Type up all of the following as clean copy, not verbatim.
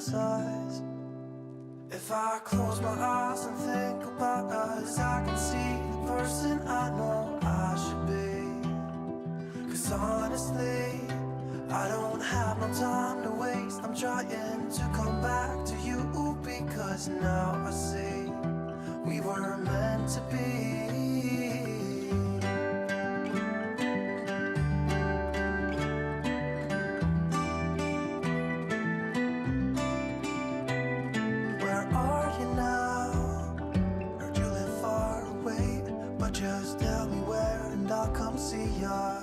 was us. If I close my eyes and think about us, I can see the person I know I should be. 'Cause honestly, I don't have no time to waste. I'm trying to come back to you, because now I see we were meant to be. Just tell me where and I'll come see ya.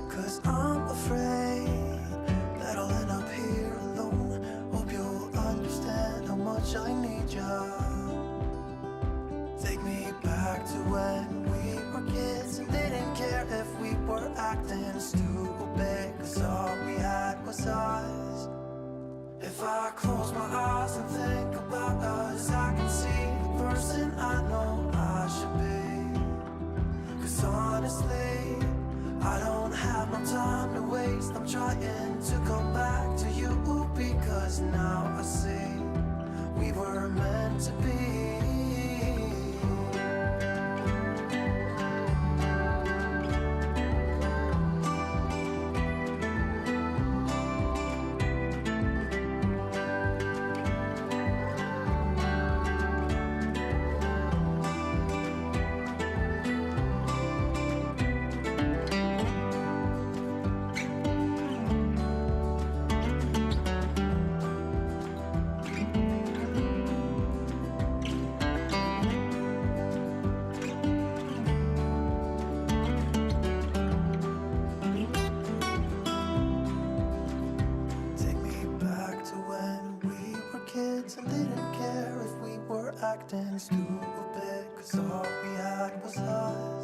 'Cause I'm afraid that I'll end up here alone. Hope you'll understand how much I need ya. Take me back to when we were kids and didn't care if we were acting stupid, 'cause all we had was us. If I close my eyes and think about us, I can see the person I know I should be. 'Cause honestly, I don't have no time to waste. I'm trying to come back to you, because now I see we were meant to be. Acting stupid, 'cause all we had was us.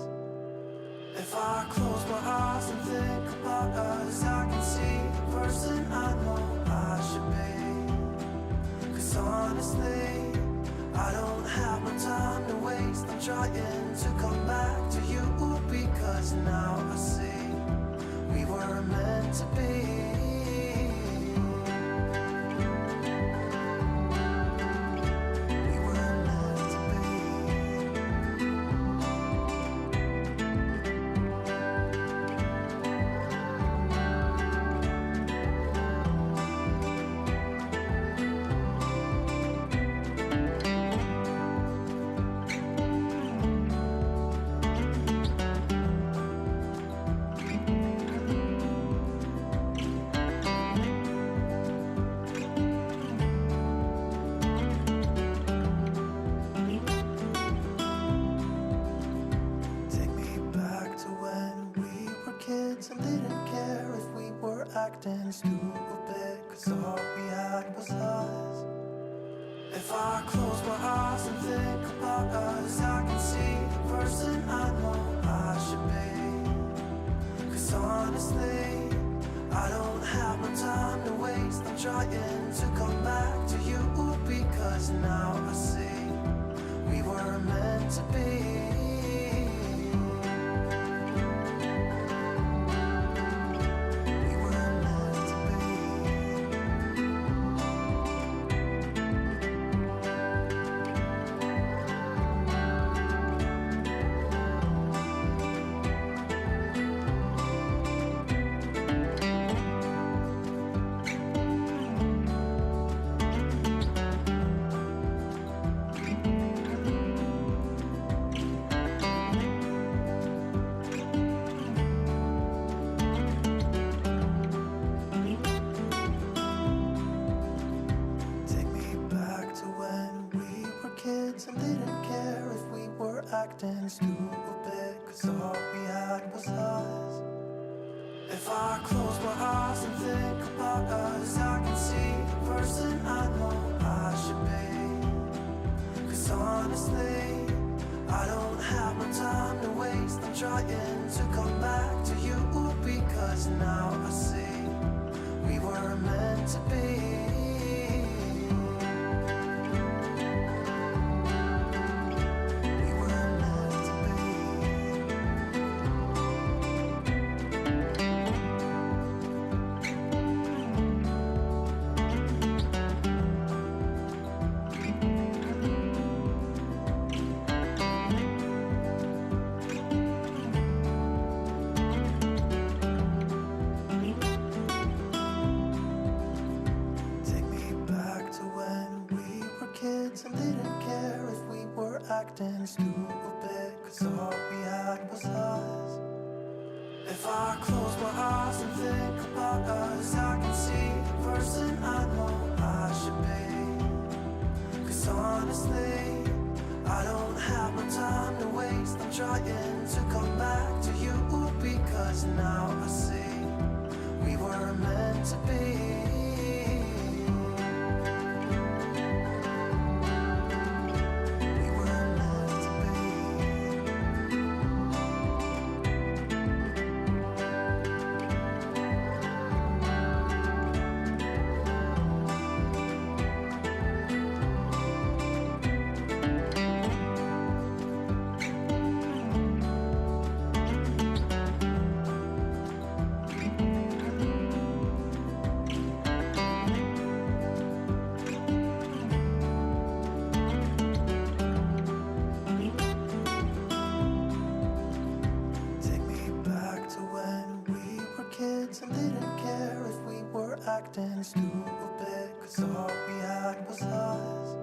If I close my eyes and think about us, I can see the person I know I should be. 'Cause honestly, I don't have no time to waste. I'm trying to come back to you, because now I see we were meant to be. Acting stupid, 'cause all we had was us. If I close my eyes and think about us, I can see the person I know I should be. 'Cause honestly, I don't have no time to waste. I'm trying to come back to you, because now I see we were meant to be. Acting stupid, 'cause all we had was us. If I close my eyes and think about us, I can see the person I know I should be. 'Cause honestly, I don't have no time to waste. I'm trying to come back to you, because now I see we were meant to be. acting stupid, cause all we had was us. If I close my eyes and think about us, I can see the person I know I should be. Cause honestly, I don't have no time to waste. I'm trying to come back to you, because now I see we were meant to be. Acting stupid, cause all we had was us.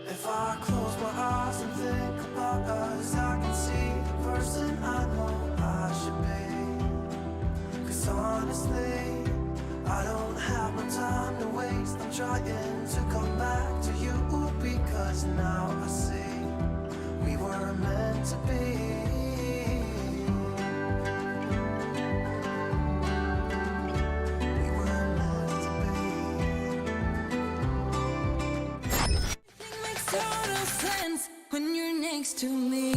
If I close my eyes and think about us, I can see the person I know I should be. Cause honestly, I don't have no time to waste. I'm trying to come back to you, because now I see we were meant to be. When you're next to me.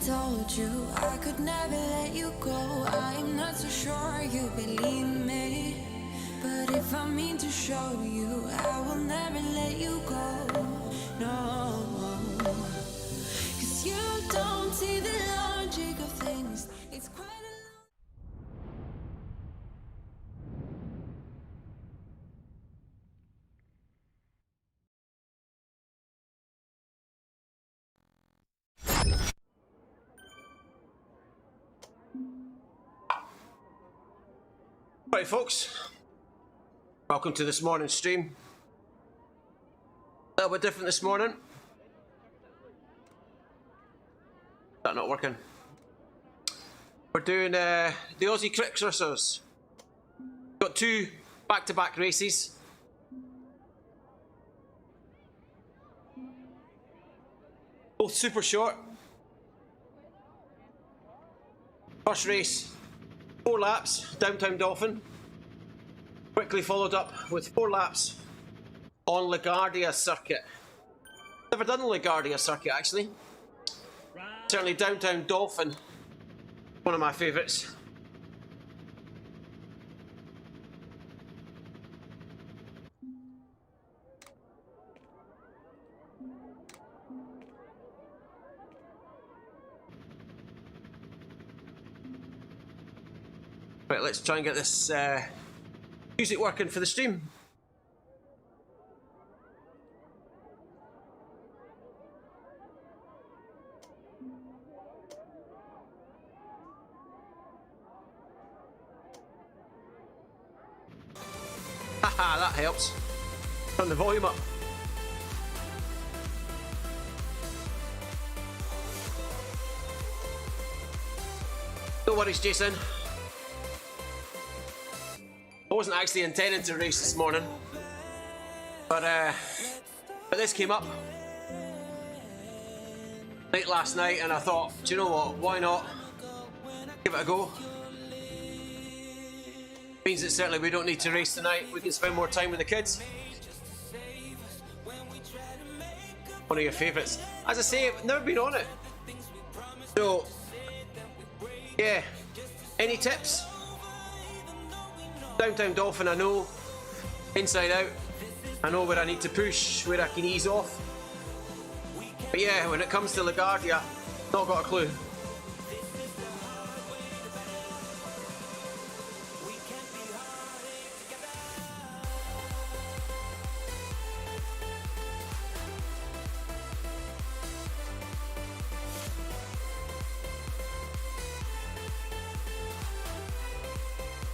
Told you I could never let you go. I'm not so sure you believe me, but if I mean to show you, I will never let you go. No, cause you don't see the logic of things. It's quite a Right folks, welcome to this morning's stream. A little bit different this morning. Is that not working? We're doing the Aussie Xert. Got two back-to-back races. Both super short. First race, 4 laps, Downtown Dolphin. Quickly followed up with 4 laps on Laguardia circuit. Never done the Laguardia circuit actually. Certainly Downtown Dolphin, one of my favourites. Right, let's try and get this music working for the stream. Haha, that helps. Turn the volume up. No worries, Jason. I wasn't actually intending to race this morning, but this came up late last night, and I thought, do you know what? Why not give it a go? Means that certainly we don't need to race tonight. We can spend more time with the kids. One of your favourites. As I say, I've never been on it. So, yeah. Any tips? Downtown Dolphin, I know. Inside out. I know where I need to push, where I can ease off. But yeah, when it comes to Laguardia, not got a clue.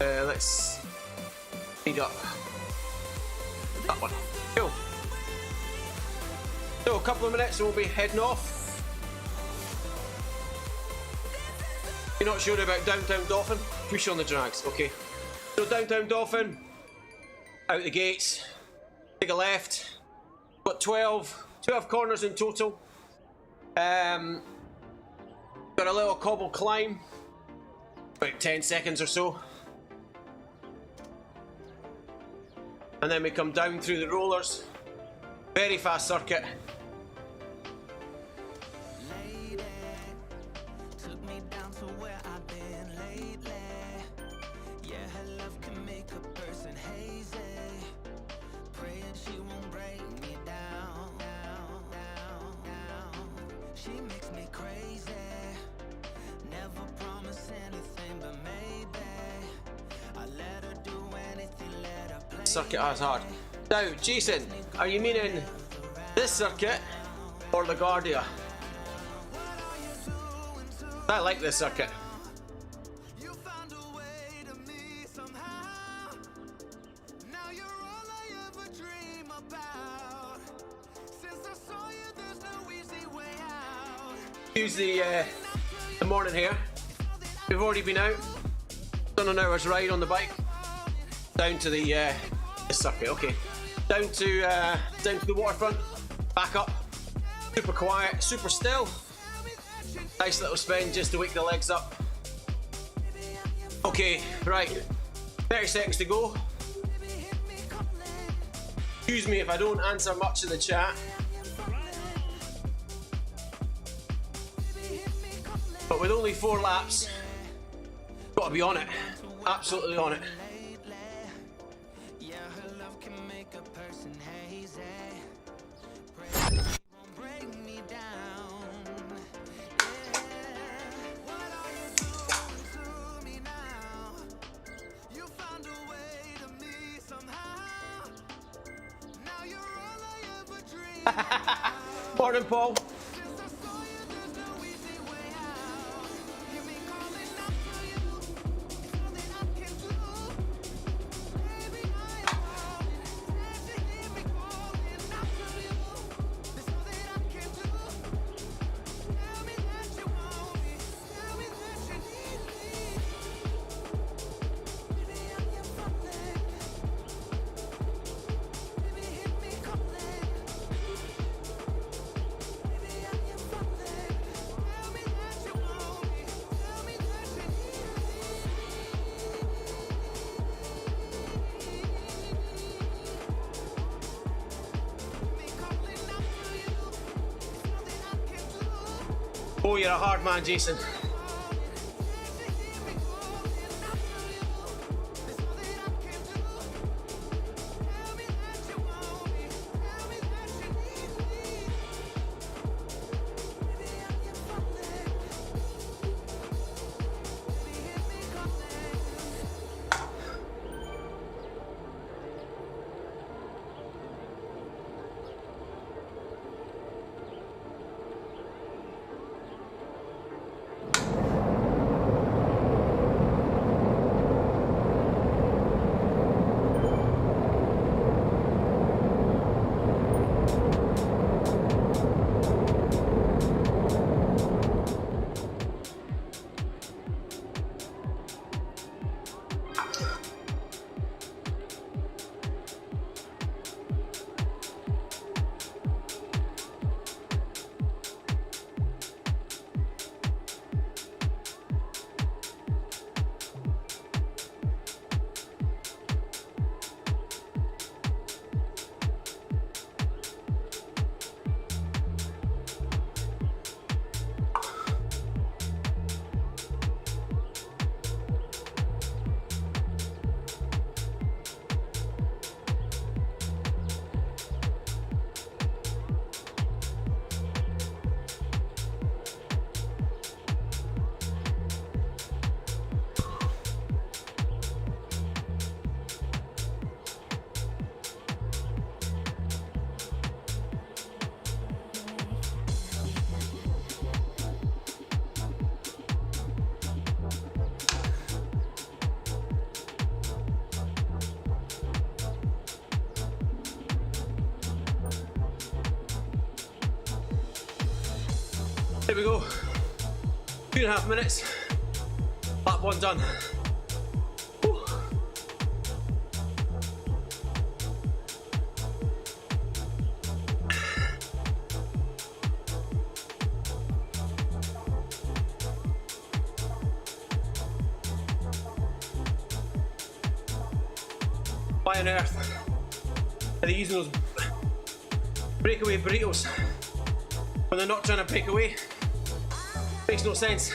Let's speed up that one. Cool. So a couple of minutes and we'll be heading off. You're not sure about Downtown Dolphin? Push on the drags, okay. So Downtown Dolphin, out the gates, take a left. Got 12 corners in total. Got a little cobble climb, about 10 seconds or so. And then we come down through the rollers. Very fast circuit. Circuit as hard. Now, Jason, are you meaning this circuit or Laguardia? I like this circuit. Tuesday the morning here. We've already been out. Done an hour's ride on the bike down to the circuit. Okay, down to the waterfront, back up. Super quiet, super still. Nice little spin just to wake the legs up. Okay, right, 30 seconds to go. Excuse me if I don't answer much in the chat, but with only 4 laps, gotta be on it, absolutely on it. Morning, Paul. Oh, you're a hard man, Jason. Here we go. 2.5 minutes. Lap 1 done. Whew. Why on earth are they using those breakaway burritos when they're not trying to break away? Makes no sense.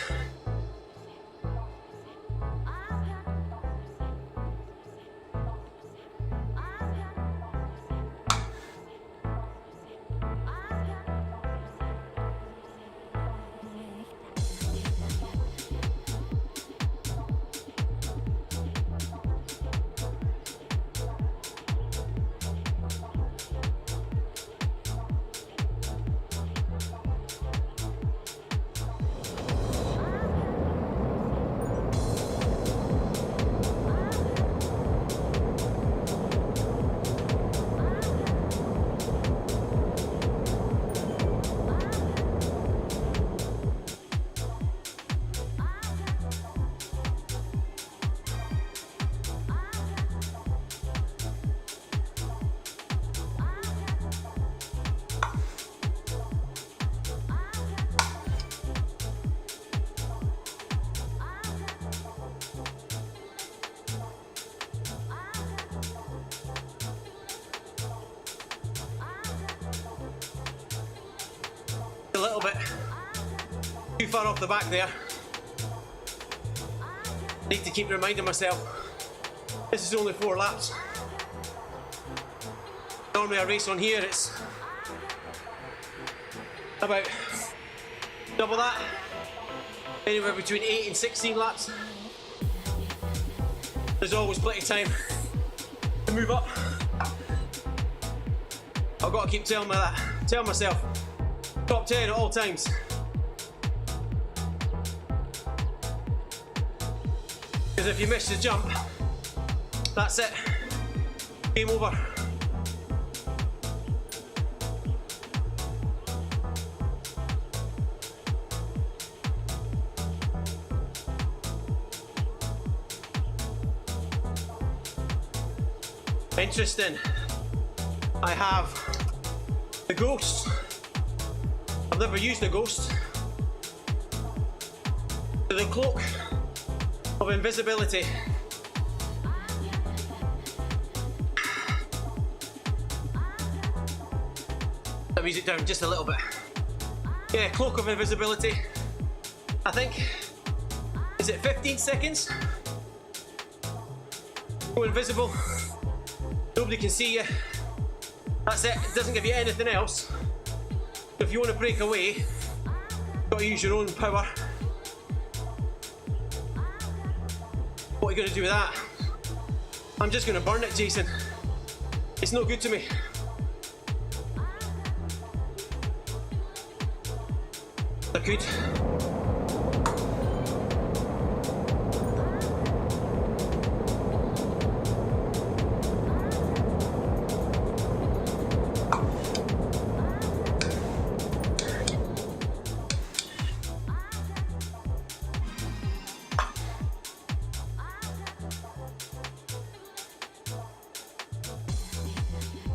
A little bit too far off the back there. Need to keep reminding myself this is only 4 laps. Normally I race on here, it's about double that, anywhere between 8 and 16 laps. There's always plenty of time to move up. I've got to keep telling myself top 10 at all times. Because if you miss the jump, that's it. Game over. Interesting. I have the Ghost. I've never used the Ghost. The Cloak of Invisibility. Let me ease it down just a little bit. Yeah, Cloak of Invisibility. I think, is it 15 seconds? Go invisible. Nobody can see you. That's it. It doesn't give you anything else. If you want to break away, you've got to use your own power. What are you going to do with that? I'm just going to burn it, Jason. It's no good to me. They're good.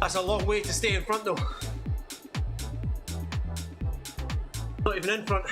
That's a long way to stay in front though. Not even in front.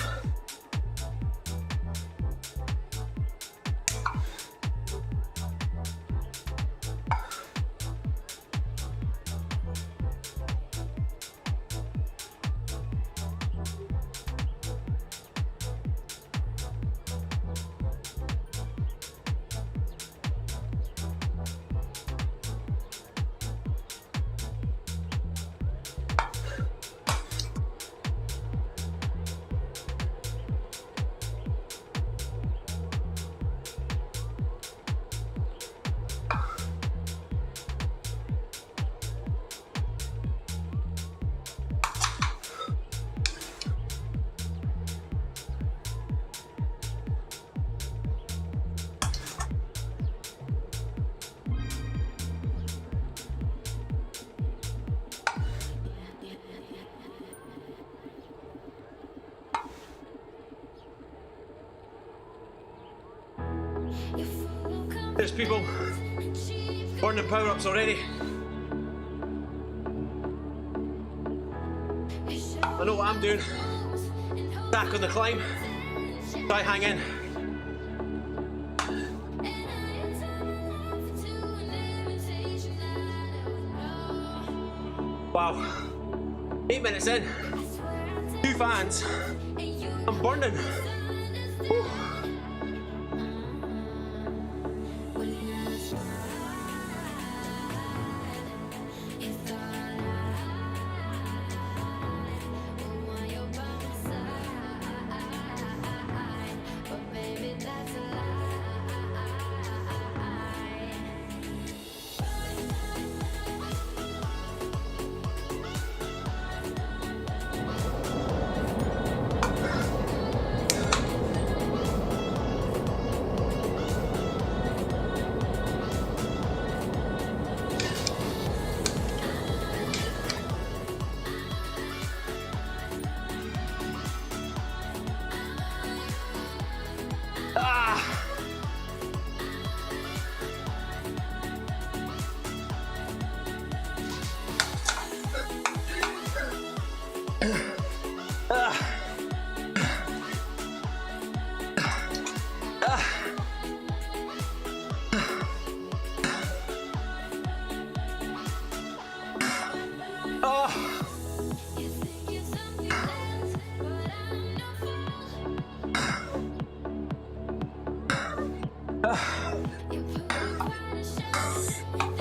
There's people burning power-ups already. I know what I'm doing. Back on the climb. Try hang in. Wow. 8 minutes in. 2 fans. I'm burning. Whew.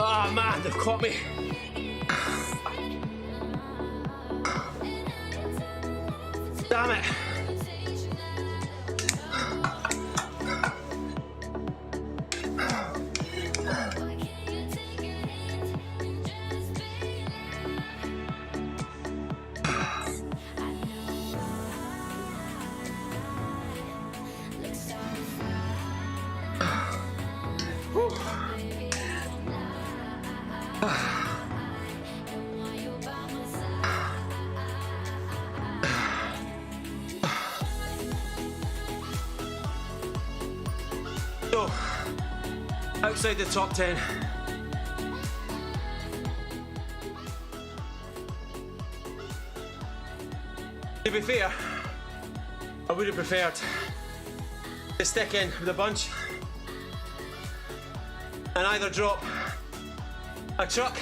Oh man, they've caught me. Damn it. So, outside the top 10. To be fair, I would have preferred to stick in with a bunch and either drop a truck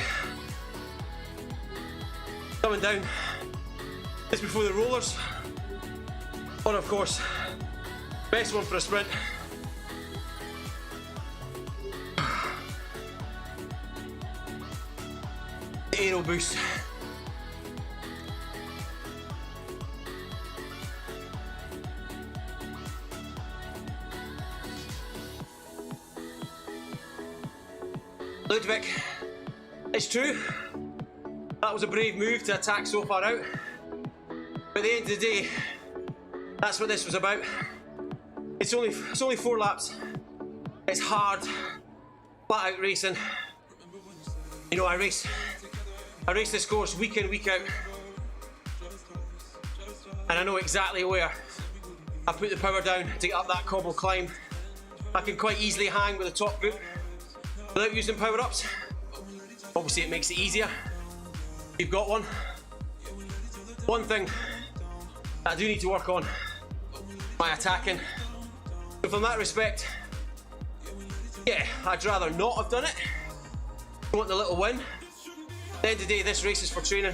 coming down just before the rollers, or of course, best one for a sprint, the aero boost. Ludwig, it's true, that was a brave move to attack so far out, but at the end of the day, that's what this was about. It's only 4 laps, it's hard, flat out racing. You know, I race this course week in, week out, and I know exactly where I put the power down to get up that cobble climb. I can quite easily hang with the top group without using power-ups. Obviously it makes it easier. You've got one. One thing that I do need to work on, my attacking. So from that respect, yeah, I'd rather not have done it. I want the little win. At the end of the day, this race is for training.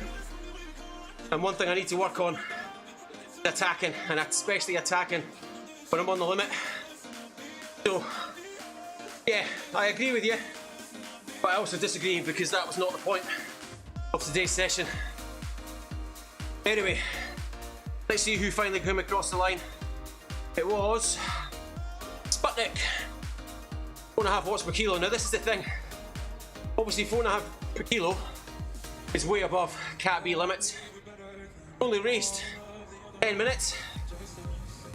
And one thing I need to work on is attacking, and especially attacking when I'm on the limit. So, yeah, I agree with you, but I also disagree because that was not the point of today's session. Anyway, let's see who finally came across the line. It was Sputnik. 4.5 watts per kilo. Now this is the thing. Obviously 4.5 per kilo is way above Cat B limits. Only raced 10 minutes.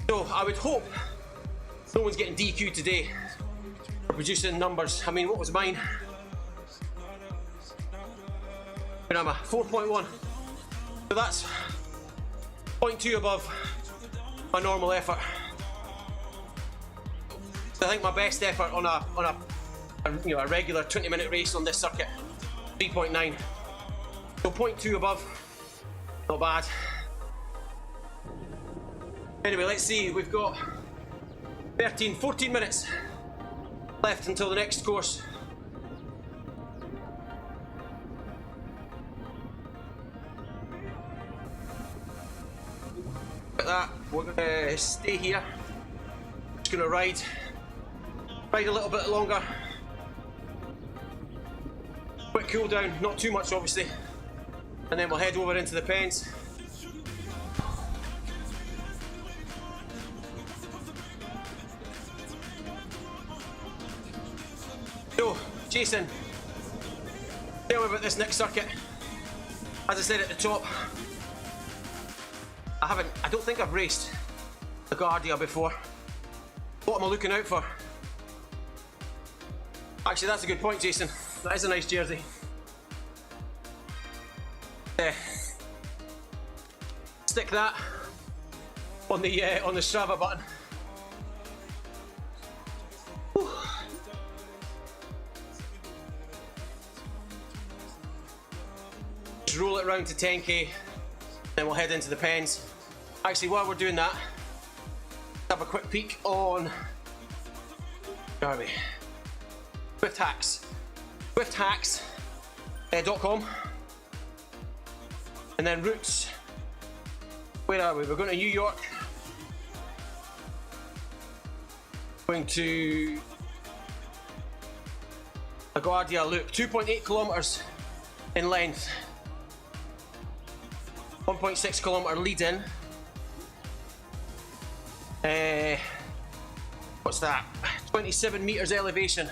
So I would hope no one's getting DQ'd today for producing numbers. I mean, what was mine? And I'm a 4.1. So that's 0.2 above my normal effort. I think my best effort on a a regular 20-minute race on this circuit. 3.9. So 0.2 above. Not bad. Anyway, let's see. We've got 14 minutes left until the next course. Look at that. We're going to stay here. Just going to ride a little bit longer. Quick cool down, not too much obviously, and then we'll head over into the pens. So, Jason, tell me about this next circuit. As I said at the top, I don't think I've raced Laguardia before. What am I looking out for? Actually, that's a good point, Jason. That is a nice jersey. Stick that on the Strava button. Whew. Just roll it round to 10k, then we'll head into the pens. Actually, while we're doing that, have a quick peek on where are we? Zwift Hacks. ZwiftHacks.com. And then routes. Where are we? We're going to New York. Going to Laguardia Loop. 2.8 kilometers in length. 1.6 kilometer lead in. What's that? 27 meters elevation.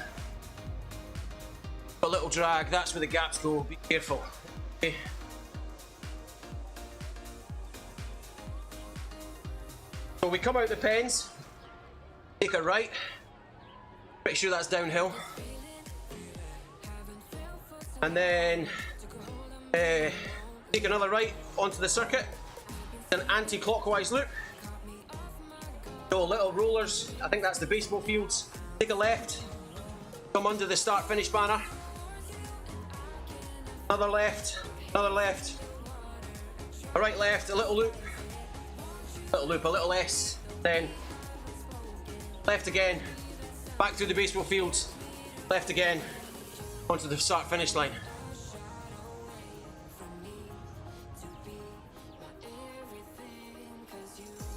A little drag, that's where the gaps go, be careful. Okay. So we come out the pens, take a right, pretty sure that's downhill. And then take another right onto the circuit, an anti-clockwise loop. So little rollers, I think that's the baseball fields. Take a left, come under the start-finish banner. Another left, a right left, a little loop, a little S, then left again, back through the baseball fields, left again, onto the start-finish line.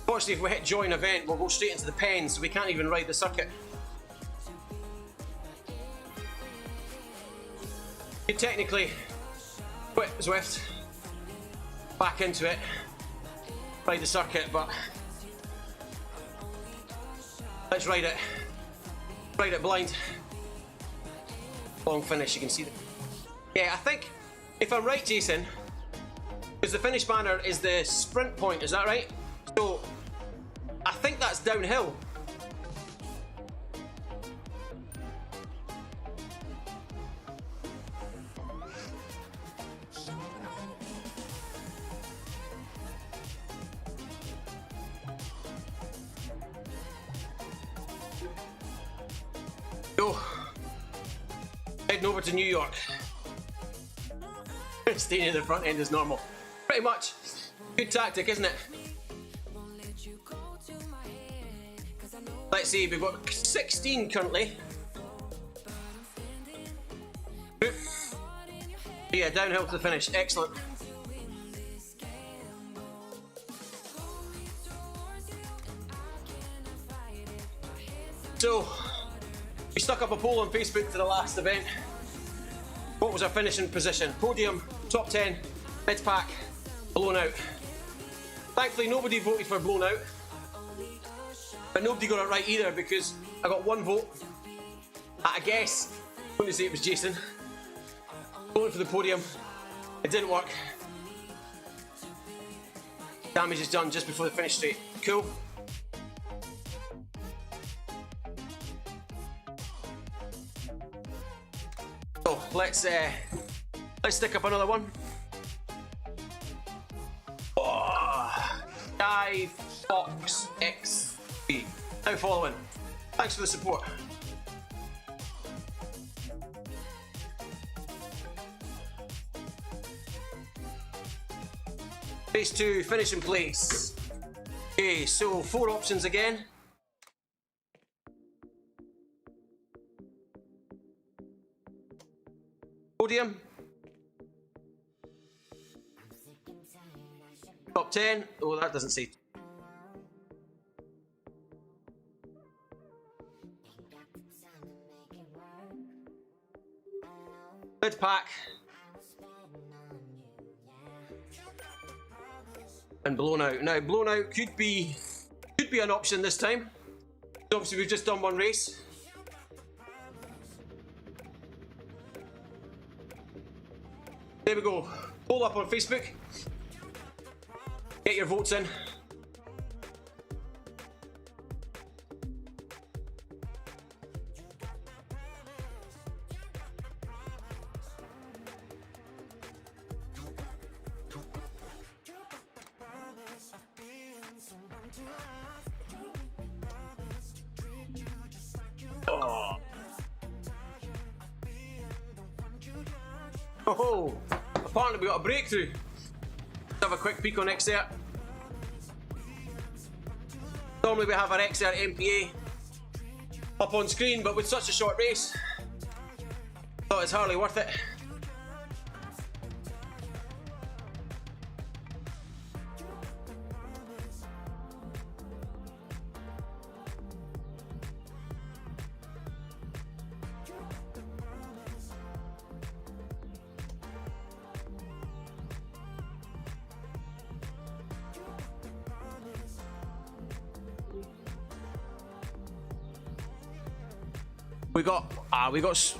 Fortunately, if we hit join event, we'll go straight into the pens, so we can't even ride the circuit. You technically quit Zwift, back into it, ride the circuit, but let's ride it blind. Long finish, you can see that. Yeah, I think, if I'm right, Jason, because the finish banner is the sprint point, is that right? So, I think that's downhill. Go. Heading over to New York. Staying near the front end is normal. Pretty much. Good tactic, isn't it? Let's see, we've got 16 currently. Yeah, downhill to the finish. Excellent. So, we stuck up a poll on Facebook for the last event. What was our finishing position? Podium, top 10, mid-pack, blown out. Thankfully, nobody voted for blown out. But nobody got it right either, because I got one vote. I guess, I'm going to say it was Jason. Going for the podium. It didn't work. Damage is done just before the finish straight. Cool. So let's stick up another one. Oh, Dive Fox XP. Now following. Thanks for the support. Race 2, finishing place. Okay, so 4 options again. Podium. Top 10. Oh, that doesn't say. Mid pack. And blown out. Now, blown out could be an option this time. Obviously, we've just done one race. There we go. Poll up on Facebook. Get your votes in. Oh, apparently we got a breakthrough. Let's have a quick peek on Xert. Normally we have our Xert MPA up on screen, but with such a short race, thought it's hardly worth it.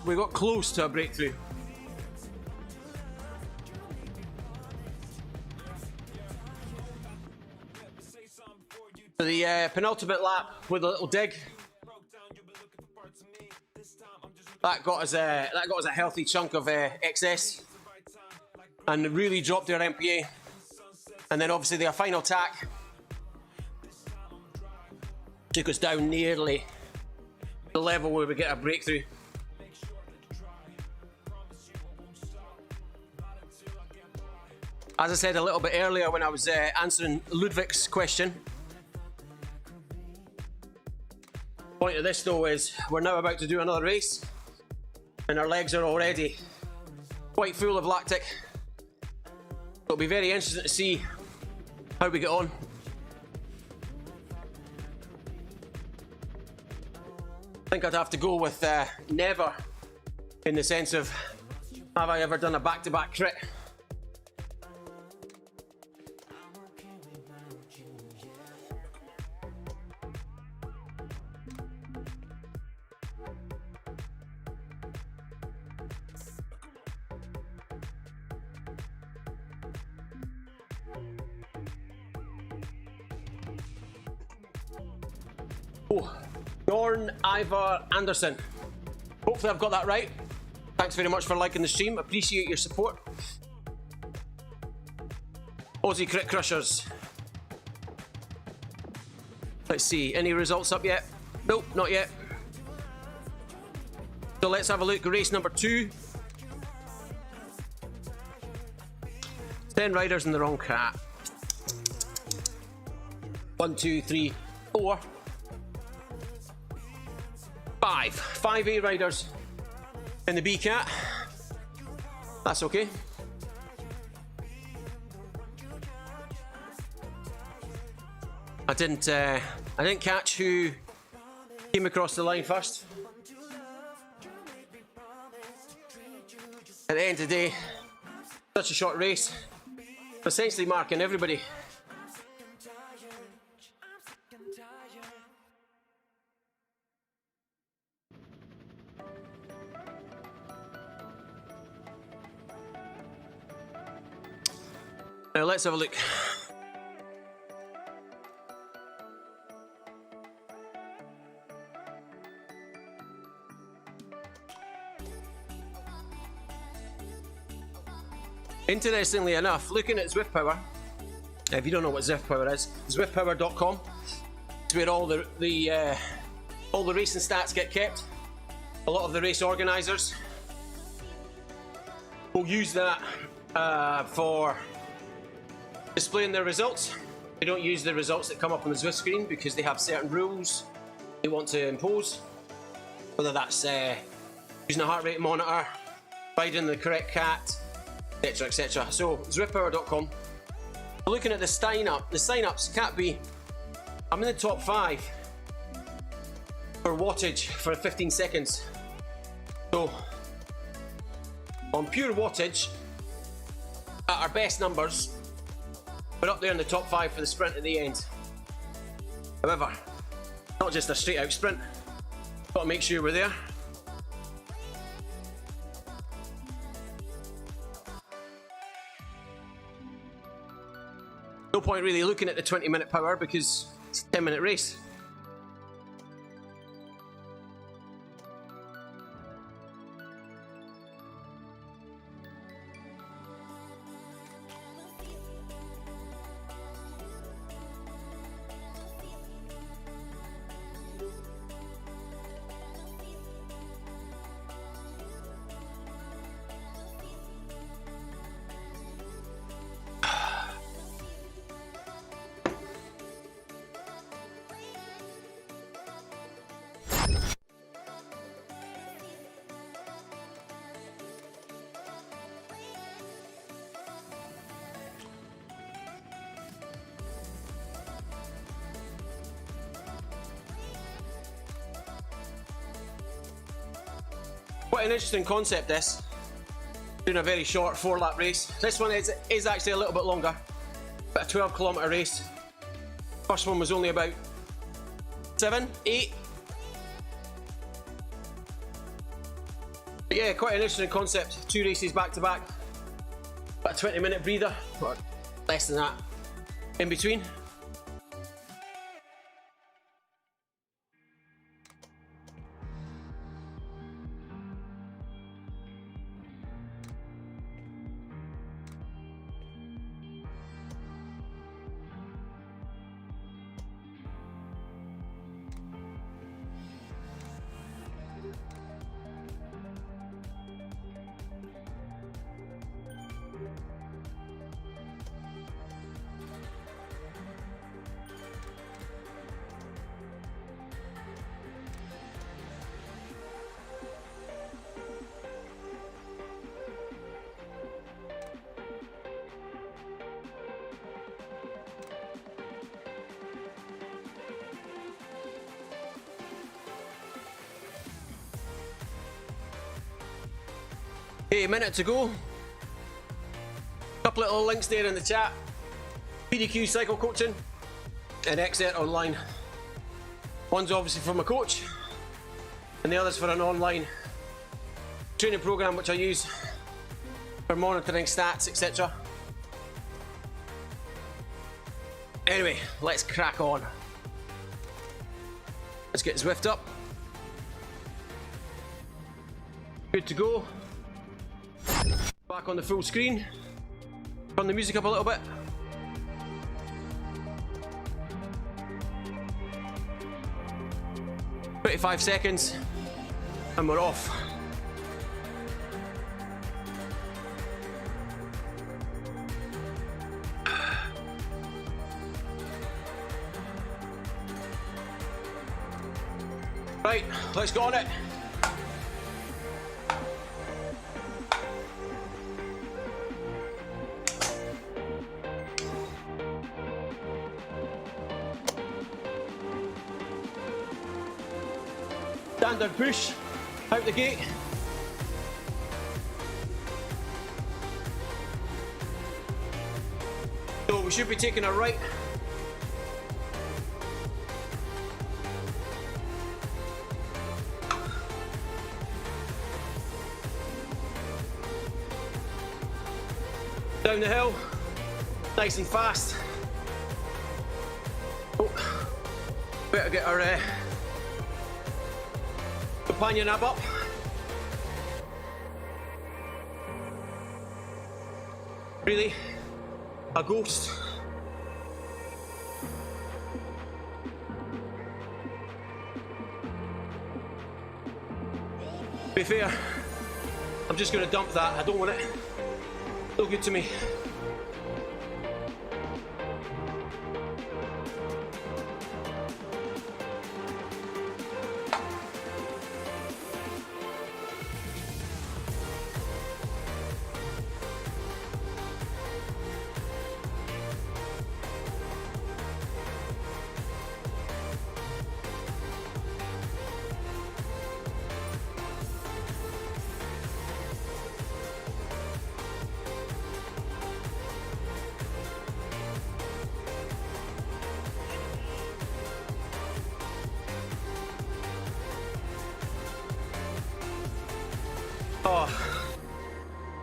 We got close to a breakthrough. The penultimate lap with a little dig. That got us a healthy chunk of excess, and really dropped our MPA. And then obviously the final tack took us down nearly the level where we get a breakthrough. As I said a little bit earlier when I was answering Ludwig's question, the point of this though is we're now about to do another race and our legs are already quite full of lactic. It'll be very interesting to see how we get on. I think I'd have to go with never, in the sense of, have I ever done a back-to-back crit? Oh. Dorn Ivar Anderson. Hopefully I've got that right. Thanks very much for liking the stream. Appreciate your support. Aussie Crit Crushers. Let's see, any results up yet? Nope, not yet. So let's have a look. Race number 2. 10 riders in the wrong cat. 1, 2, 3, 4. 5 A riders in the B cat. That's okay. I didn't catch who came across the line first. At the end of the day, such a short race, essentially marking everybody. Now let's have a look. Interestingly enough, looking at Zwift Power, if you don't know what Zwift Power is, zwiftpower.com. It's where all the racing stats get kept. A lot of the race organisers will use that for displaying their results. They don't use the results that come up on the Zwift screen because they have certain rules they want to impose, whether that's using a heart rate monitor, finding the correct cat, etc, etc. So zwiftpower.com. Looking at the sign-ups can't be. I'm in the top 5 for wattage for 15 seconds. So on pure wattage, at our best numbers, we're up there in the top 5 for the sprint at the end. However, not just a straight out sprint, got to make sure we're there. No point really looking at the 20-minute power because it's a 10-minute race. Quite an interesting concept, this. Doing a very short 4-lap race. This one is actually a little bit longer, but a 12-kilometre race. First one was only about 7, 8. But yeah, quite an interesting concept. 2 races back to back, but a 20-minute breather, or less than that, in between. Okay, a minute to go. Couple little links there in the chat. PDQ Cycle Coaching and Xert online. One's obviously from a coach, and the other's for an online training program which I use for monitoring stats, etc. Anyway, let's crack on. Let's get Zwift up. Good to go. Back on the full screen. Turn the music up a little bit. "25 seconds and we're off." Right, let's go on it. Standard push out the gate. So we should be taking a right. Down the hill, nice and fast. Oh, better get our companion ab up. Really? A ghost? To be fair, I'm just going to dump that. I don't want it. No good to me.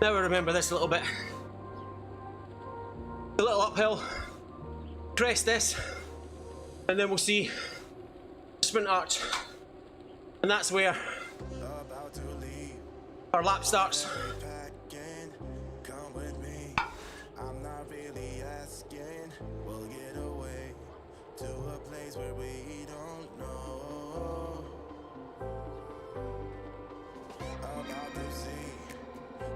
Now I remember this a little bit. A little uphill, crest this, and then we'll see sprint arch. And that's where our lap starts. I'm not really asking. We'll get away to a place where we don't know. About to see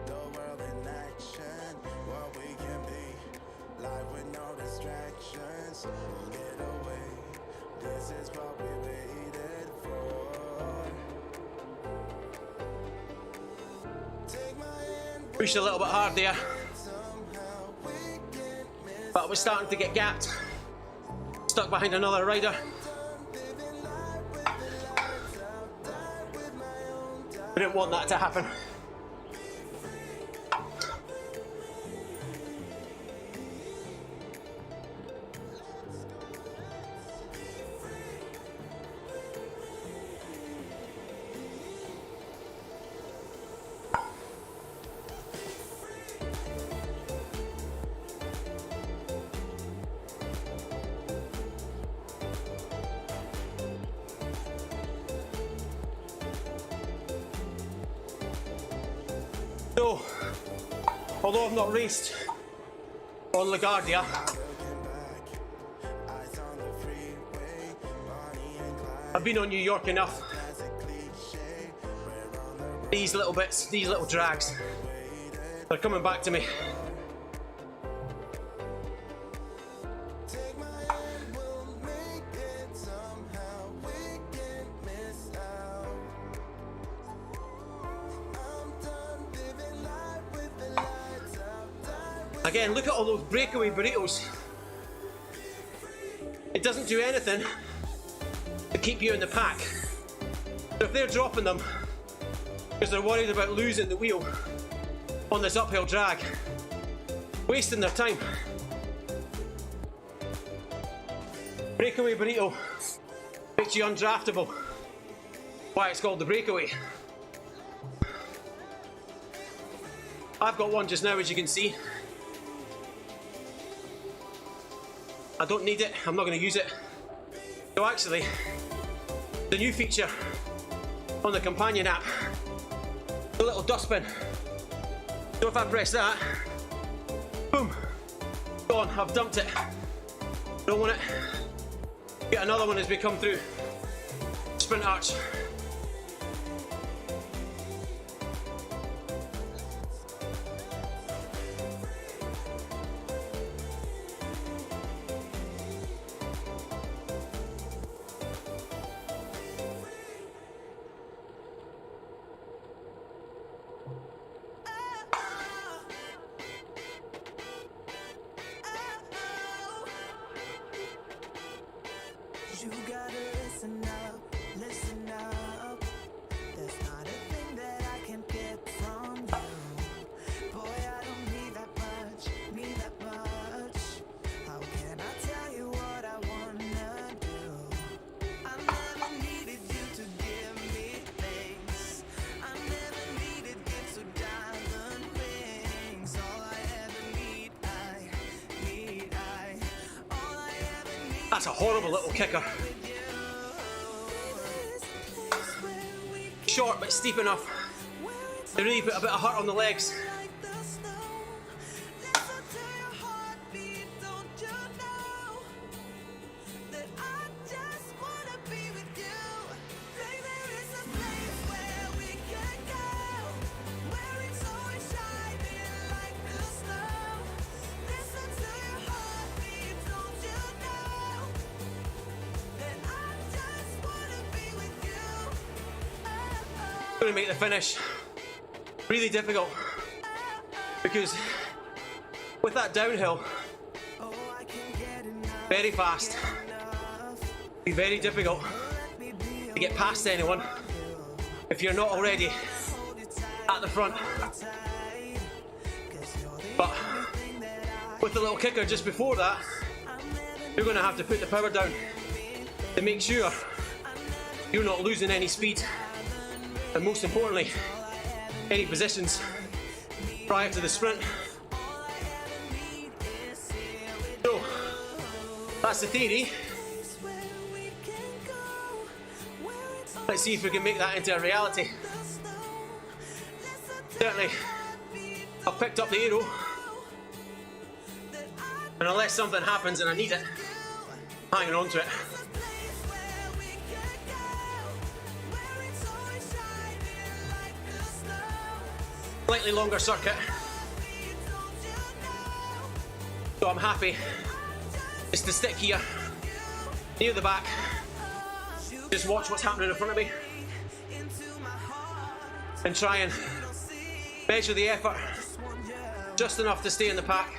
the world in action, what we can be. Life with no distractions. We'll get away. This is what we waited for. Take my hand. Pushed a little bit hard there, Somehow we can miss. but we're starting to get gapped. Stuck behind another rider. We didn't want that to happen. So, although I've not raced on Laguardia, I've been on New York enough. These little bits, these little drags, they're coming back to me. Again, look at all those breakaway burritos. It doesn't do anything to keep you in the pack. So if they're dropping them because they're worried about losing the wheel on this uphill drag, wasting their time. Breakaway burrito makes you undraftable. Why it's called the breakaway. I've got one just now, as you can see. I don't need it, I'm not going to use it. So actually, the new feature on the companion app, the little dustbin. So if I press that, boom, gone, I've dumped it. Don't want it. Get another one as we come through. Sprint arch. You gotta listen up, listen up. There's not a thing that I can get from you. Boy, I don't need that much. How can I tell you what I wanna do? I never needed you to give me things. I never needed gifts or diamond rings. All I ever need, all I ever need. That's a horrible little kicker. Short but steep enough to really put a bit of hurt on the legs. Going to make the finish really difficult because with that downhill, very fast, be very difficult to get past anyone if you're not already at the front. But with the little kicker just before that, you're going to have to put the power down to make sure you're not losing any speed. And most importantly, any positions. prior to the sprint. So, that's the theory. Let's see if we can make that into a reality. Certainly, I've picked up the aero, and unless something happens and I need it, I'm hanging on to it. Slightly longer circuit, so I'm happy just to stick here near the back, just watch what's happening in front of me and try and measure the effort just enough to stay in the pack,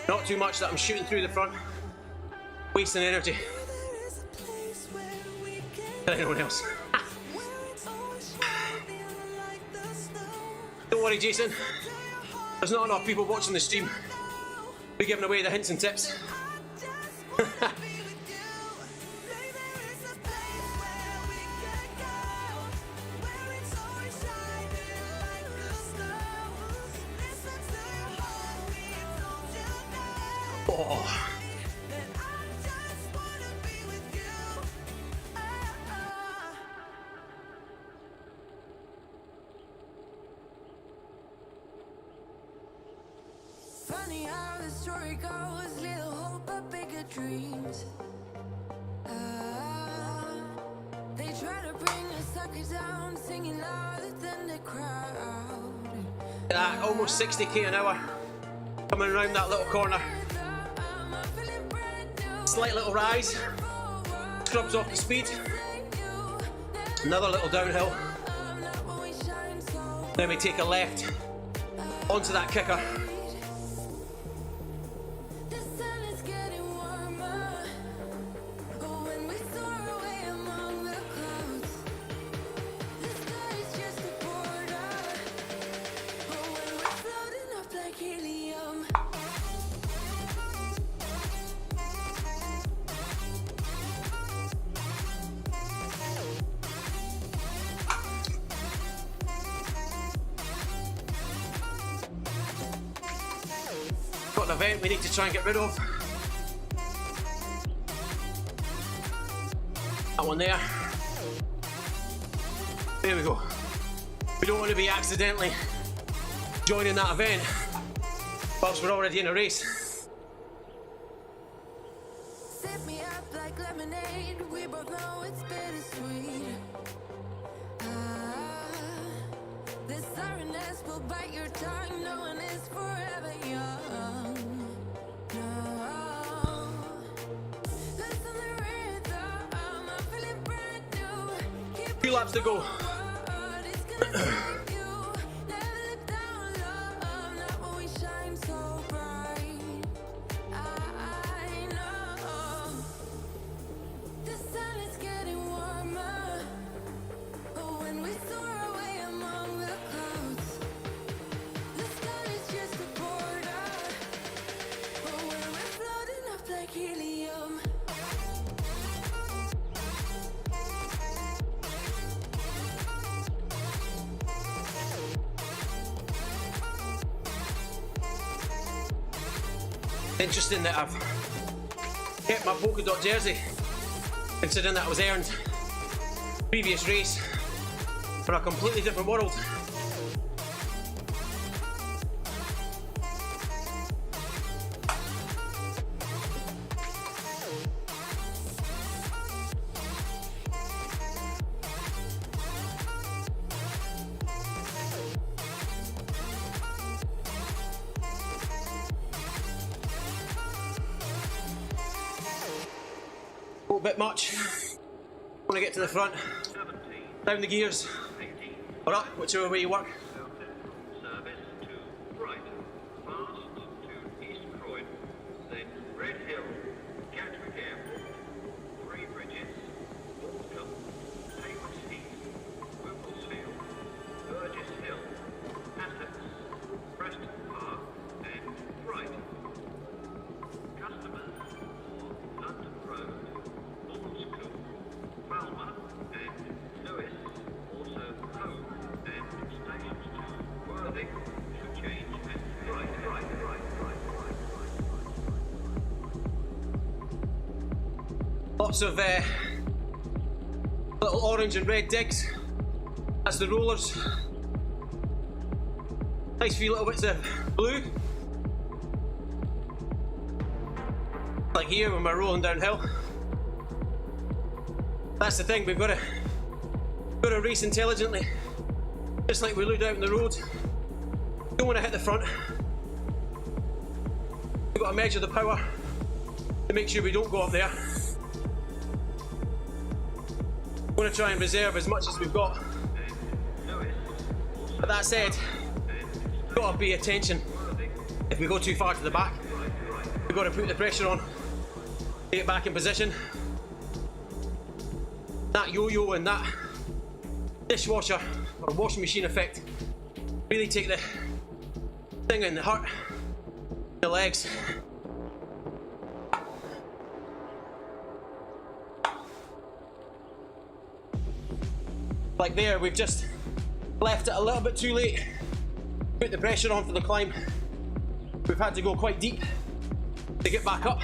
not too much that I'm shooting through the front, wasting energy to anyone else. Don't worry, Jason, there's not enough people watching the stream. We're giving away the hints and tips. Oh. Funny how the story goes, little hope but bigger dreams. They try to bring a sucker down, singing louder than the crowd. Almost 60k an hour coming around that little corner. Slight little rise, scrubs off the speed. Another little downhill. Then we take a left onto that kicker. Got an event we need to try and get rid of. That one there. There we go. We don't want to be accidentally joining that event whilst we're already in a race. Set me up like lemonade, we both know it's bittersweet. This sorrowness will bite your tongue, no one is forever young. No. Listen to the rhythm, I'm feeling brand new. Keep 2 laps to go. it's gonna take you. Never look down, love, not when we shine so bright. I know the sun is getting warmer, but when we soar away among the clouds, the sky is just a border. But when we're floating up like helium. Interesting that I've kept my polka dot jersey, considering that I was earned previous race for a completely different world. A bit much. Want to get to the front, down the gears, or up, whichever way you work. Service to right, fast to East Croydon, then Red Hill, Gatwick Airport, Three Bridges, Waltham, Haywards Heath, Whipplesfield, Burgess Hill, Essex, Preston Park, and Brighton. Customers for London Road, Old School, Falmer, and Lewis, also Hove and Stations Lots of little orange and red digs. That's the rollers. Nice few little bits of blue. Like here when we're rolling downhill. That's the thing, we've got to race intelligently. Just like we look out on the road. Don't want to hit the front. We've got to measure the power to make sure we don't go up there. We want to try and reserve as much as we've got. But that said, we've got to pay attention. If we go too far to the back, we've got to put the pressure on, get it back in position. That yo-yo and that dishwasher or washing machine effect really take the thing in the heart, the legs. Like there, we've just left it a little bit too late. Put the pressure on for the climb. We've had to go quite deep to get back up.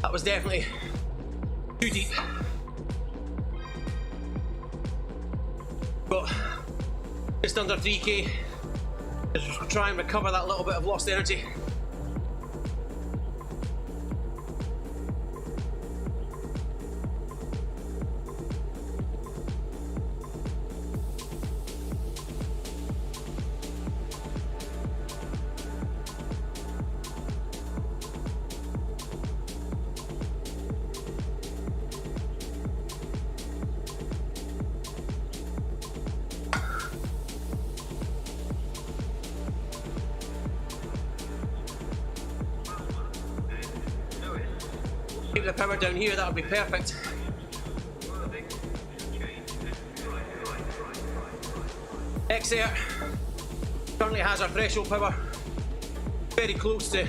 That was definitely too deep. But just under 3k. Just try and recover that little bit of lost energy. Keep the power down here, that would be perfect. Xert currently has our threshold power very close to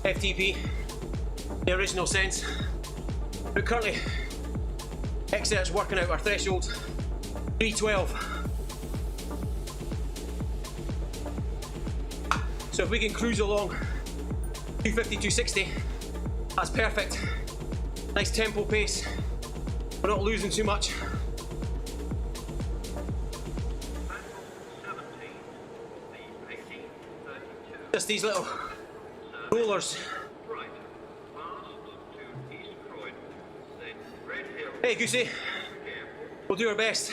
FTP, the original sense. But currently, Xert's working out our threshold 312. So if we can cruise along 250, 260, that's perfect. Nice tempo pace. We're not losing too much. Just these little rollers. Hey Goosey, we'll do our best.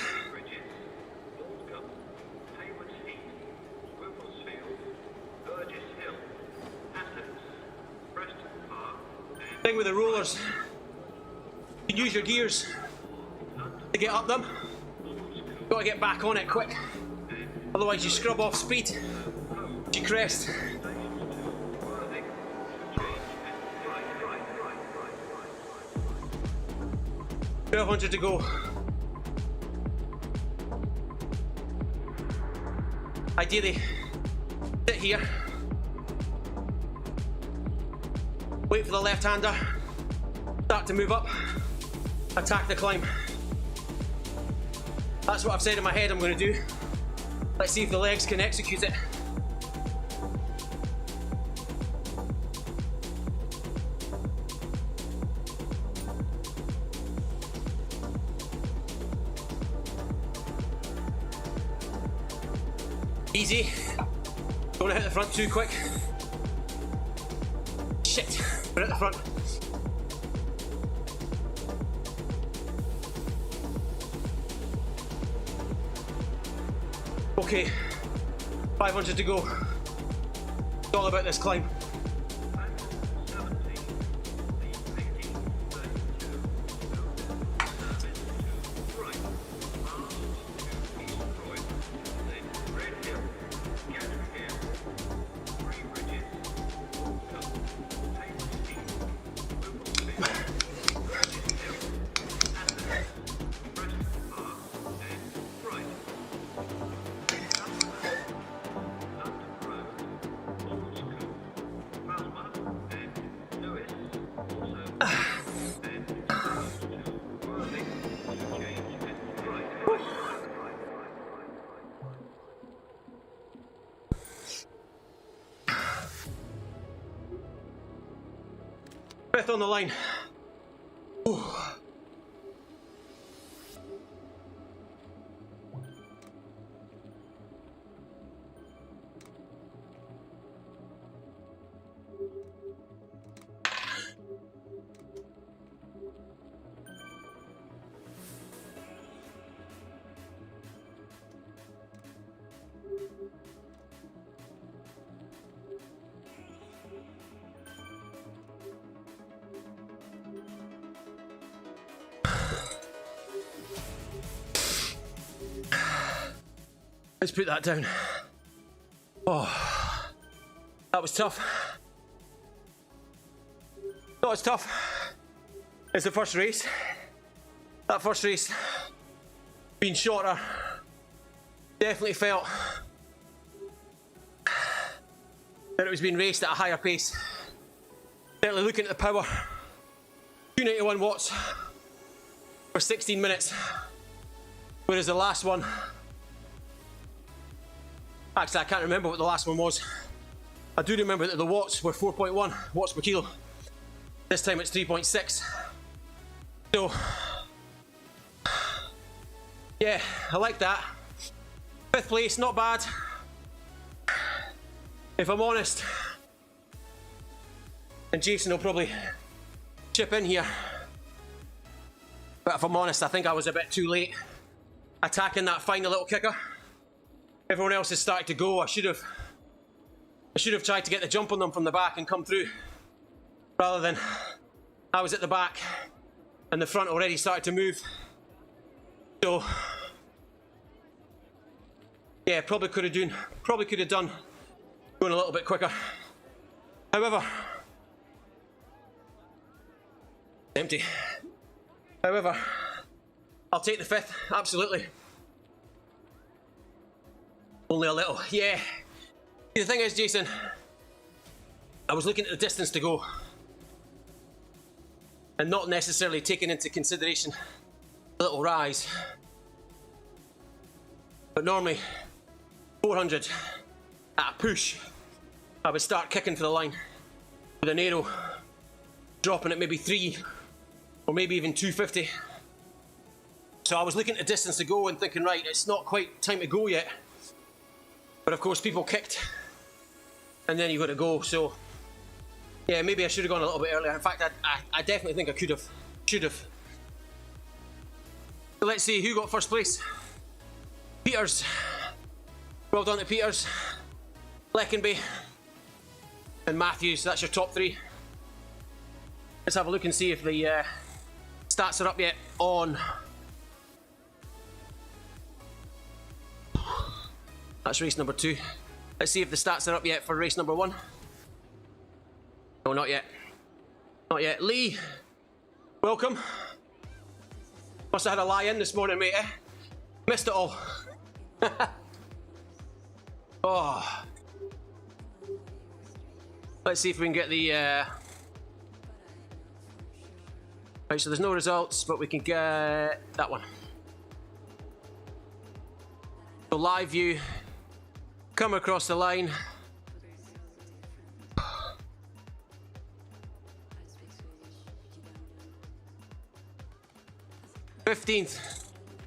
Thing with the rollers, you can use your gears to get up them. You've got to get back on it quick, otherwise you scrub off speed. You crest. $1,200 to go. Ideally, sit here. Wait for the left-hander, start to move up, attack the climb. That's what I've said in my head I'm going to do. Let's see if the legs can execute it. Easy. Don't want to hit the front too quick. Shit. We're at the front. Okay, 500 to go. It's all about this climb. Fifth on the line. Ooh. Let's put that down. Oh, that was tough. Not as tough as the first race. That first race, being shorter, definitely felt that it was being raced at a higher pace. Certainly looking at the power, 291 watts for 16 minutes, whereas the last one, actually I can't remember what the last one was. I do remember that the watts were 4.1 watts per kilo. This time it's 3.6. So, yeah, I like that. Fifth place, not bad. If I'm honest, and Jason will probably chip in here, but if I'm honest, I think I was a bit too late attacking that final little kicker. Everyone else has started to go. I should have tried to get the jump on them from the back and come through, rather than I was at the back and the front already started to move. So yeah, probably could have done going a little bit quicker. However, empty. However, I'll take the fifth, absolutely. Only a little, yeah. The thing is, Jason, I was looking at the distance to go and not necessarily taking into consideration a little rise. But normally, 400 at a push, I would start kicking for the line with an aero, dropping at maybe 3 or maybe even 250. So I was looking at the distance to go and thinking, right, it's not quite time to go yet. But of course, people kicked, and then you got to go. So, yeah, maybe I should have gone a little bit earlier. In fact, I definitely think I could have, should have. So let's see who got first place. Peters. Well done to Peters, Leckenby, and Matthews. That's your top three. Let's have a look and see if the stats are up yet on. That's race number 2. Let's see if the stats are up yet for race number 1. No, not yet. Not yet. Lee, welcome. Must have had a lie in this morning, mate, eh? Missed it all. Oh. Let's see if we can get the... Right, so there's no results, but we can get that one. So live view. Come across the line. '15th.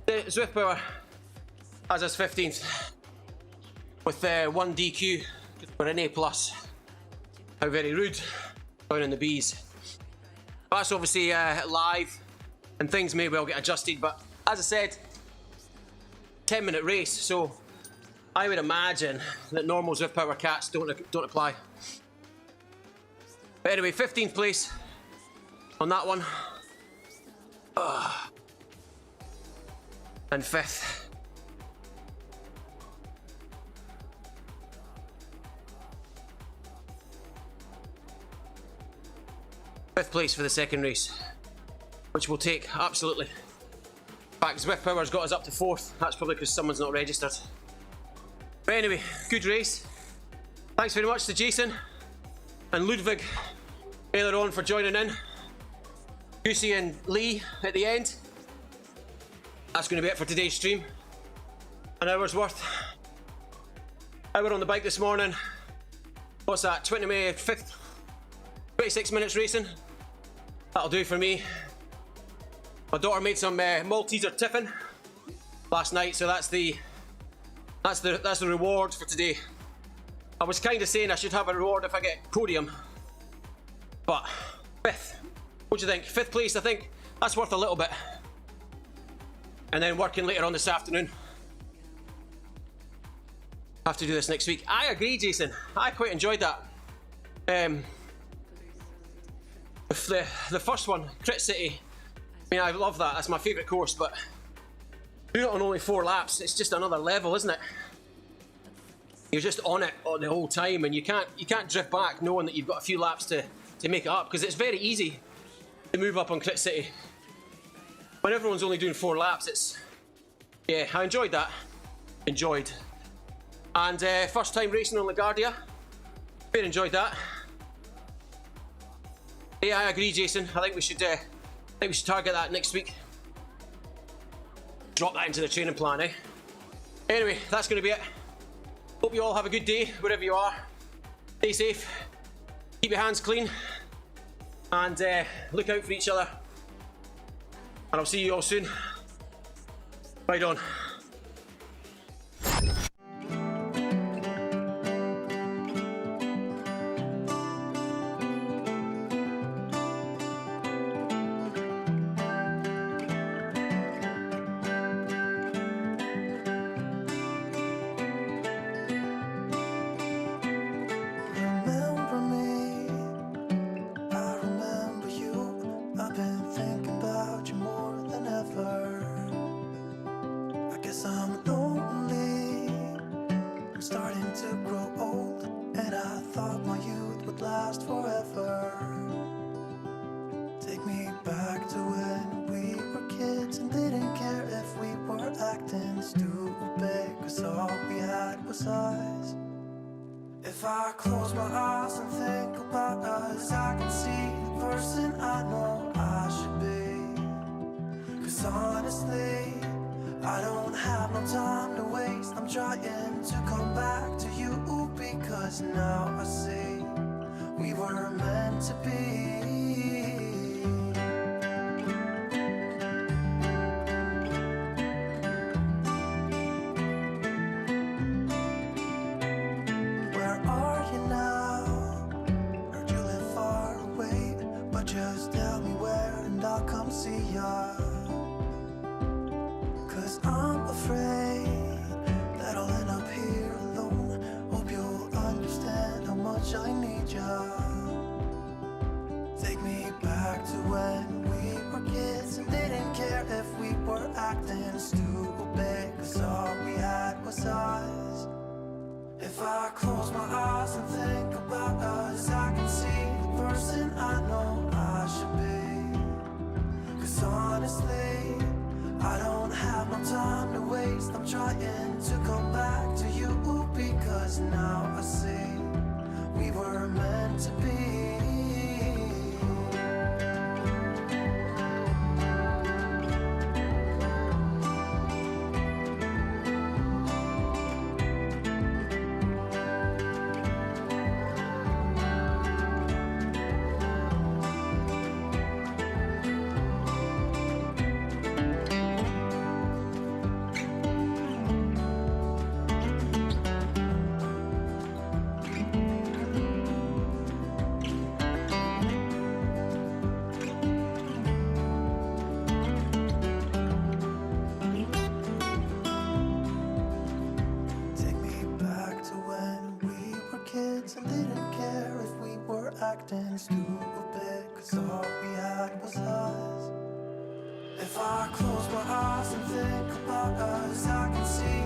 Zwift Power as us 15th with 1 DQ for an A+. How very rude. Down in the B's. That's obviously live and things may well get adjusted, but as I said, 10-minute race, so I would imagine that normal Zwift Power cats don't apply. But anyway, 15th place on that one. And 5th. Fifth place for the second race, which we'll take, absolutely. In fact, Zwift Power's got us up to 4th. That's probably because someone's not registered. But anyway, good race. Thanks very much to Jason and Ludwig earlier on for joining in. Goosey and Lee at the end. That's going to be it for today's stream. An hour's worth. Hour on the bike this morning. What's that? 26 minutes racing. That'll do for me. My daughter made some Malteser tiffin last night, so that's the reward for today. I was kind of saying I should have a reward if I get podium, but 5th. What do you think? 5th place, I think that's worth a little bit. And then working later on this afternoon. Have to do this next week. I agree, Jason. I quite enjoyed that. The first one, Crit City. I mean, I love that. That's my favourite course, but doing it on only 4 laps, it's just another level, isn't it? You're just on it the whole time, and you can't drift back knowing that you've got a few laps to make it up, because it's very easy to move up on Crit City. When everyone's only doing 4 laps, yeah, I enjoyed that. And first time racing on Laguardia. Very enjoyed that. Yeah, I agree, Jason. I think we should target that next week. Drop that into the training plan, eh? Anyway, that's going to be it. Hope you all have a good day wherever you are. Stay safe. Keep your hands clean. And look out for each other. And I'll see you all soon. Right on. Remember me, I remember you. I've been thinking about you more than ever. I guess I'm lonely, I'm starting to grow old, and I thought my youth would last forever. Take me back to when we were kids and didn't care if we were acting stupid, 'cause all we had was us. If I close my eyes and think about us, I can see the person I know I should be. 'Cause honestly, I don't have no time to waste. I'm trying to come back to you, because now I see we were meant to be. Where are you now? Heard you live far away, but just tell me where and I'll come see ya. 'Cause I'm afraid that I'll end up here alone. Hope you'll understand how much I need ya. Take me back to when we were kids and didn't care if we were acting stupid, 'cause all we had was us. If I close my eyes and think about us, I can see the person I know I should be. 'Cause honestly, I don't have no time to waste. I'm trying to come back to you, because now I see we were meant to be. Take me back to when we were kids and didn't care if we were acting stupid, 'cause all we had was us. If I close my eyes and think about us, I can see